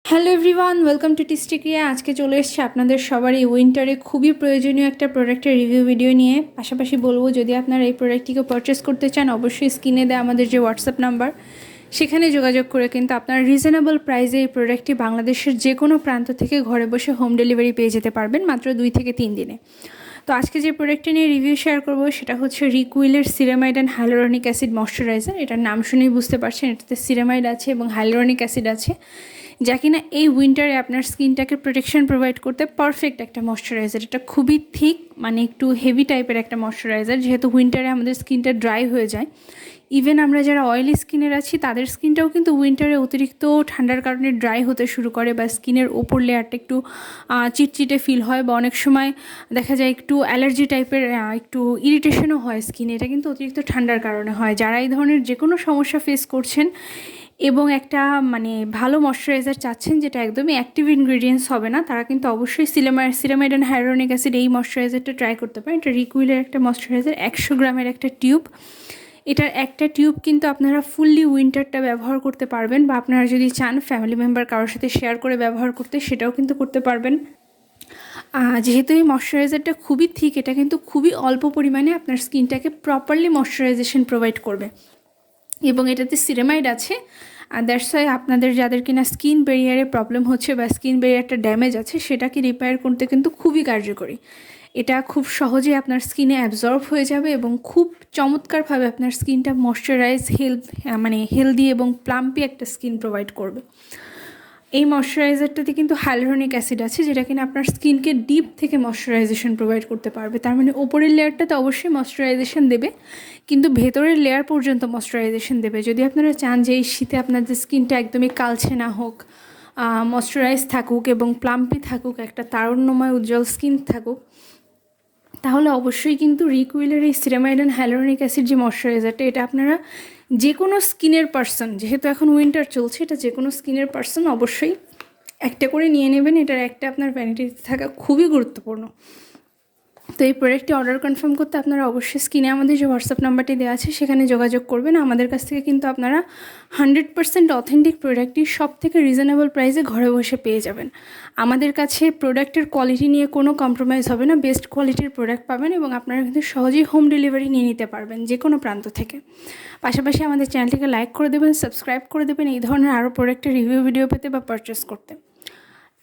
Hello everyone, welcome to টিস্টিক্রিয়া। আজকে চলে এসেছে আপনাদের সবারই উইন্টারে খুবই প্রয়োজনীয় একটা প্রোডাক্টের রিভিউ ভিডিও নিয়ে। পাশাপাশি বলবো, যদি আপনারা এই প্রোডাক্টটিকে পারচেস করতে চান, অবশ্যই স্ক্রিনে দেয় আমাদের যে হোয়াটসঅ্যাপ নাম্বার, সেখানে যোগাযোগ করে কিন্তু আপনারা রিজনেবল প্রাইসে এই প্রোডাক্টটি বাংলাদেশের যে কোনো প্রান্ত থেকে ঘরে বসে হোম ডেলিভারি পেয়ে যেতে পারবেন মাত্র 2 থেকে 3 দিনে। তো আজকে যে প্রোডাক্টটি নিয়ে রিভিউ শেয়ার করব সেটা হচ্ছে রিকুইলের ceramide and hyaluronic acid moisturizer. এটার নাম শুনেই বুঝতে পারছেন এটাতে সিরামাইড আছে এবং হাইলোরনিক অ্যাসিড আছে, যা কিনা এই উইন্টারে আপনার স্কিনটাকে প্রোটেকশন প্রোভাইড করতে পারফেক্ট একটা ময়শ্চারাইজার। এটা খুবই থিক, মানে একটু হেভি টাইপের একটা ময়শ্চারাইজার, যেহেতু উইন্টারে আমাদের স্কিনটা ড্রাই হয়ে যায়। ইভেন আমরা যারা অয়েলি স্কিনের আছি তাদের স্কিনটাও কিন্তু উইন্টারে অতিরিক্ত ঠান্ডার কারণে ড্রাই হতে শুরু করে, বা স্কিনের ওপর লেয়ারটা একটু চিটচিটে ফিল হয়, বা অনেক সময় দেখা যায় একটু অ্যালার্জি টাইপের একটু ইরিটেশনও হয় স্কিনে। এটা কিন্তু অতিরিক্ত ঠান্ডার কারণে হয়। যারা এই ধরনের যে কোনো সমস্যা ফেস করছেন এবং একটা ভালো ময়শ্চারাইজার চাচ্ছেন যেটা একদমই অ্যাক্টিভ ইনগ্রিডিয়েন্টস হবে না, তারা কিন্তু অবশ্যই সিরামাইড অ্যান্ড হাইলোরনিক অ্যাসিড এই ময়শ্চারাইজারটা ট্রাই করতে পারেন। এটা রিকুইলের একটা ময়শ্চারাইজার, 100 গ্রামের একটা টিউব। এটার একটা টিউব কিন্তু আপনারা ফুললি উইন্টারটা ব্যবহার করতে পারবেন, বা আপনারা যদি চান ফ্যামিলি মেম্বার কারোর সাথে শেয়ার করে ব্যবহার করতে, সেটাও কিন্তু করতে পারবেন। যেহেতু এই ময়শ্চারাইজারটা খুবই থিক, এটা কিন্তু খুবই অল্প পরিমাণে আপনার স্কিনটাকে প্রপারলি ময়শ্চারাইজেশন প্রোভাইড করবে, এবং এটাতে সিরামাইড আছে। দ্যাটস ওয়াই আপনাদের যাদের কিনা স্কিন ব্যারিয়ারে প্রবলেম হচ্ছে বা স্কিন ব্যারিয়ারটা ড্যামেজ আছে, সেটাকে রিপেয়ার করতে কিন্তু খুবই কার্যকরী। এটা খুব সহজে আপনার স্কিনে অ্যাবজর্ব হয়ে যাবে এবং খুব চমৎকারভাবে আপনার স্কিনটা ময়শ্চারাইজ হেলদি এবং প্লাম্পি একটা স্কিন প্রোভাইড করবে। এই ময়শ্চারাইজারটাতে কিন্তু হাইলোরনিক অ্যাসিড আছে, যেটা কিনা আপনার স্কিনকে ডিপ থেকে ময়শ্চারাইজেশন প্রোভাইড করতে পারবে। তার মানে ওপরের লেয়ারটাতে অবশ্যই ময়শ্চারাইজেশন দেবে, কিন্তু ভেতরের লেয়ার পর্যন্ত ময়শ্চারাইজেশন দেবে। যদি আপনারা চান যে এই শীতে আপনাদের স্কিনটা একদমই কালছে না হোক, ময়শ্চারাইজ থাকুক এবং প্লাম্পি থাকুক, একটা তারুণ্যময় উজ্জ্বল স্কিন থাকুক, তাহলে অবশ্যই কিন্তু রিকুইলের এই সিরামাইড অ্যান্ড হাইলোরনিক অ্যাসিড যে ময়শ্চারাইজারটা, এটা আপনারা যে কোনো স্কিনের পার্সন, যেহেতু এখন উইন্টার চলছে, এটা যে কোনো স্কিনের পার্সন অবশ্যই একটা করে নিয়ে নেবেন। এটার একটা আপনার ভ্যানিটিতে থাকা খুবই গুরুত্বপূর্ণ। তো এই প্রোডাক্টটি অর্ডার কনফার্ম করতে আপনারা অবশ্যই স্ক্রিনে আমাদের যে হোয়াটসঅ্যাপ নাম্বারটি দেওয়া আছে সেখানে যোগাযোগ করবেন। আমাদের কাছ থেকে কিন্তু আপনারা 100% অথেন্টিক প্রোডাক্টটি সব থেকে রিজনেবল প্রাইসে ঘরে বসে পেয়ে যাবেন। আমাদের কাছে প্রোডাক্টের কোয়ালিটি নিয়ে কোনো কম্প্রোমাইজ হবে না, বেস্ট কোয়ালিটির প্রোডাক্ট পাবেন, এবং আপনারা কিন্তু সহজেই হোম ডেলিভারি নিয়ে নিতে পারবেন যে কোনো প্রান্ত থেকে। পাশাপাশি আমাদের চ্যানেলটিকে লাইক করে দেবেন, সাবস্ক্রাইব করে দেবেন এই ধরনের আরও প্রোডাক্টের রিভিউ ভিডিও পেতে বা পারচেস করতে।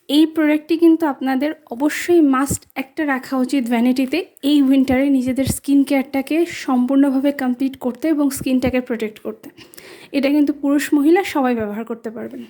এই প্রোডাক্টটি কিন্তু আপনাদের অবশ্যই মাস্ট একটা রাখা উচিত ভ্যানিটিতে, এই উইন্টারে নিজেদের স্কিন কেয়ারটাকে সম্পূর্ণভাবে কমপ্লিট করতে এবং স্কিনটাকে প্রোটেক্ট করতে। এটা কিন্তু পুরুষ মহিলা সবাই ব্যবহার করতে পারবেন।